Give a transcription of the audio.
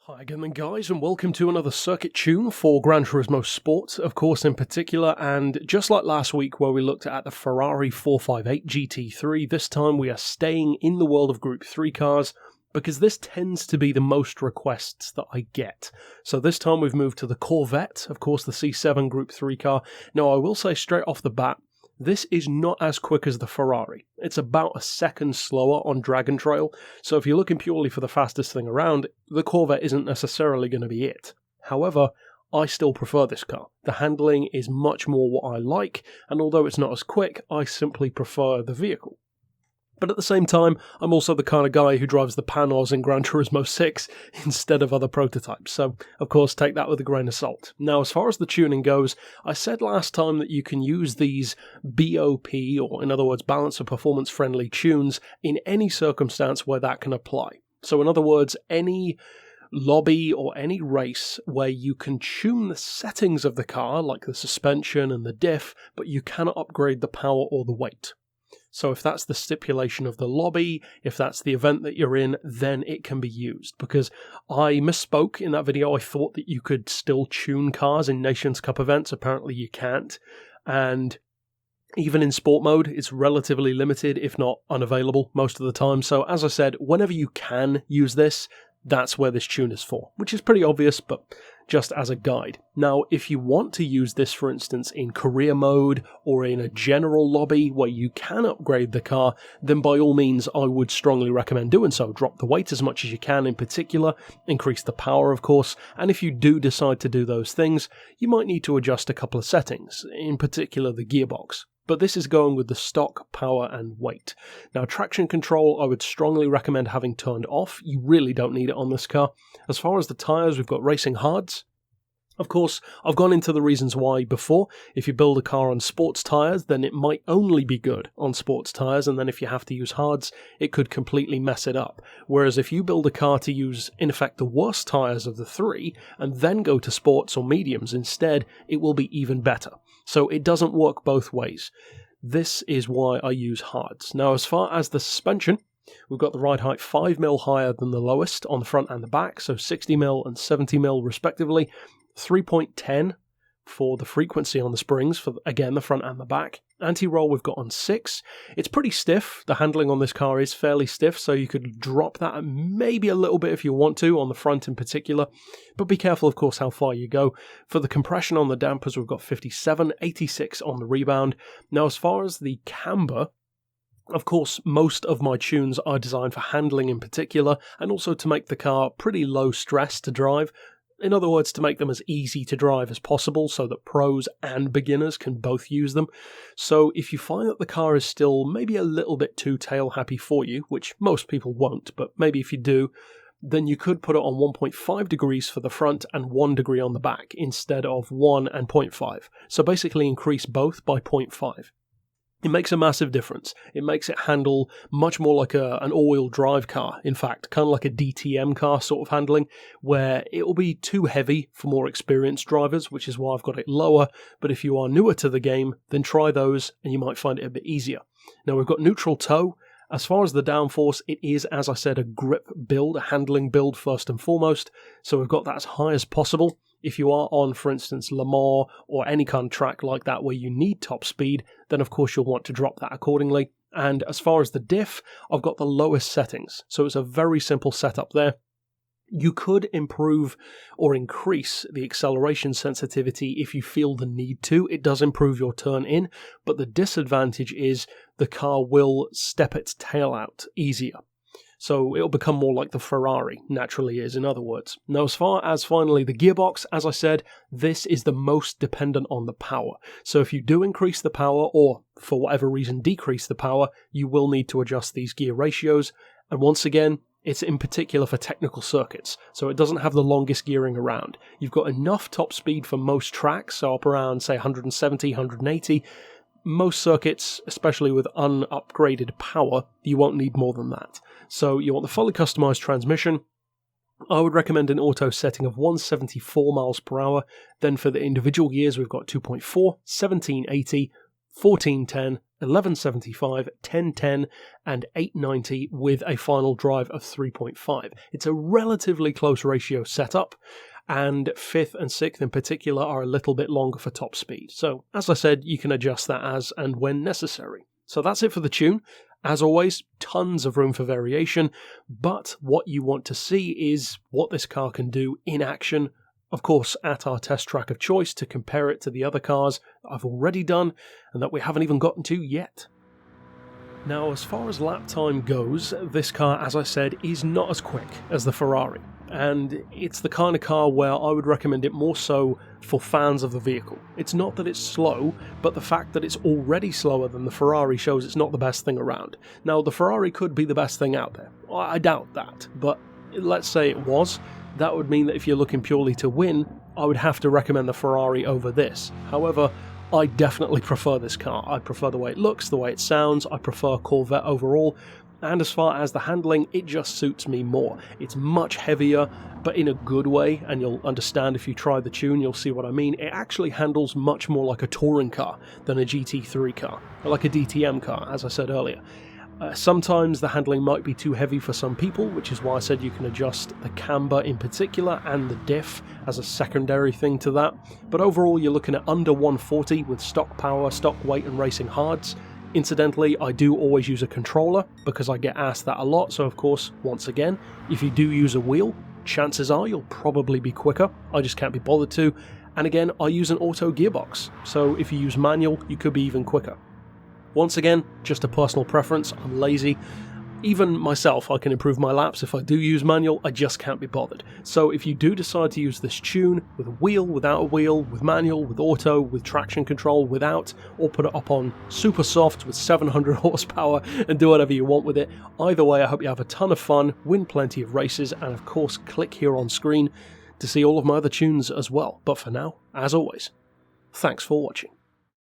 Hi again then guys, and welcome to another circuit tune for Gran Turismo Sport, of course in particular, and just like last week where we looked at the Ferrari 458 GT3, this time we are staying in the world of Group 3 cars, because this tends to be the most requests that I get. So this time we've moved to the Corvette, of course the C7 Group 3 car. Now I will say straight off the bat, this is not as quick as the Ferrari. It's about a second slower on Dragon Trail, so if you're looking purely for the fastest thing around, the Corvette isn't necessarily going to be it. However, I still prefer this car. The handling is much more what I like, and although it's not as quick, I simply prefer the vehicle. But at the same time, I'm also the kind of guy who drives the Pajamas in Gran Turismo 6 instead of other prototypes, so of course take that with a grain of salt. Now as far as the tuning goes, I said last time that you can use these BOP, or in other words balance of performance friendly tunes, in any circumstance where that can apply. So in other words, any lobby or any race where you can tune the settings of the car, like the suspension and the diff, but you cannot upgrade the power or the weight. So if that's the stipulation of the lobby, if that's the event that you're in, then it can be used. Because I misspoke in that video, I thought that you could still tune cars in Nations Cup events. Apparently you can't. And even in sport mode, it's relatively limited, if not unavailable most of the time. So as I said, whenever you can use this, that's where this tune is for, which is pretty obvious, but just as a guide. Now, if you want to use this, for instance, in career mode or in a general lobby where you can upgrade the car, then by all means, I would strongly recommend doing so. Drop the weight as much as you can in particular, increase the power, of course, and if you do decide to do those things, you might need to adjust a couple of settings, in particular the gearbox. But this is going with the stock, power and weight. Now traction control I would strongly recommend having turned off. You really don't need it on this car. As far as the tyres, we've got racing hards. Of course, I've gone into the reasons why before. If you build a car on sports tyres, then it might only be good on sports tyres, and then if you have to use hards, it could completely mess it up. Whereas if you build a car to use, in effect, the worst tyres of the three, and then go to sports or mediums instead, it will be even better. So it doesn't work both ways. This is why I use hards. Now, as far as the suspension, we've got the ride height 5mm higher than the lowest on the front and the back, so 60mm and 70mm respectively. 3.10 for the frequency on the springs, for again the front and the back. Anti-roll we've got on 6. It's pretty stiff. The handling on this car is fairly stiff, so you could drop that maybe a little bit if you want to, on the front in particular. But be careful, of course, how far you go. For the compression on the dampers, we've got 57, 86 on the rebound. Now, as far as the camber, of course, most of my tunes are designed for handling in particular, and also to make the car pretty low stress to drive. In other words, to make them as easy to drive as possible so that pros and beginners can both use them. So if you find that the car is still maybe a little bit too tail happy for you, which most people won't, but maybe if you do, then you could put it on 1.5 degrees for the front and 1 degree on the back instead of 1 and 0.5. So basically increase both by 0.5. It makes a massive difference. It makes it handle much more like an all-wheel drive car, in fact, kind of like a DTM car sort of handling, where it will be too heavy for more experienced drivers, which is why I've got it lower, but if you are newer to the game, then try those and you might find it a bit easier. Now we've got neutral toe. As far as the downforce, it is, as I said, a grip build, a handling build first and foremost, so we've got that as high as possible. If you are on, for instance, Le Mans or any kind of track like that where you need top speed, then of course you'll want to drop that accordingly. And as far as the diff, I've got the lowest settings, so it's a very simple setup there. You could improve or increase the acceleration sensitivity if you feel the need to. It does improve your turn in, but the disadvantage is the car will step its tail out easier. So it'll become more like the Ferrari naturally is, in other words. Now, as far as finally the gearbox, as I said, this is the most dependent on the power. So if you do increase the power, or for whatever reason decrease the power, you will need to adjust these gear ratios. And once again, it's in particular for technical circuits, so it doesn't have the longest gearing around. You've got enough top speed for most tracks, so up around, say, 170, 180. Most circuits, especially with unupgraded power, you won't need more than that. So you want the fully customized transmission. I would recommend an auto setting of 174 miles per hour. Then for the individual gears, we've got 2.4, 1780, 1410, 1175, 1010, and 890 with a final drive of 3.5. It's a relatively close ratio setup, and 5th and 6th in particular are a little bit longer for top speed. So, as I said, you can adjust that as and when necessary. So that's it for the tune. As always, tons of room for variation, but what you want to see is what this car can do in action, of course, at our test track of choice to compare it to the other cars that I've already done and that we haven't even gotten to yet. Now, as far as lap time goes, this car, as I said, is not as quick as the Ferrari, and it's the kind of car where I would recommend it more so for fans of the vehicle. It's not that it's slow, but the fact that it's already slower than the Ferrari shows it's not the best thing around. Now, the Ferrari could be the best thing out there. I doubt that, but let's say it was. That would mean that if you're looking purely to win, I would have to recommend the Ferrari over this. However, I definitely prefer this car. I prefer the way it looks, the way it sounds, I prefer Corvette overall, and as far as the handling, it just suits me more. It's much heavier, but in a good way, and you'll understand if you try the tune, you'll see what I mean. It actually handles much more like a touring car than a GT3 car, or like a DTM car, as I said earlier. Sometimes the handling might be too heavy for some people, which is why I said you can adjust the camber in particular and the diff as a secondary thing to that. But overall, you're looking at under 140 with stock power, stock weight, and racing hards. Incidentally, I do always use a controller because I get asked that a lot, so of course, once again, if you do use a wheel, chances are you'll probably be quicker. I just can't be bothered to. And again, I use an auto gearbox, so if you use manual, you could be even quicker. Once again, just a personal preference, I'm lazy. Even myself, I can improve my laps if I do use manual, I just can't be bothered. So if you do decide to use this tune, with a wheel, without a wheel, with manual, with auto, with traction control, without, or put it up on super soft with 700 horsepower and do whatever you want with it, either way I hope you have a ton of fun, win plenty of races, and of course click here on screen to see all of my other tunes as well. But for now, as always, thanks for watching.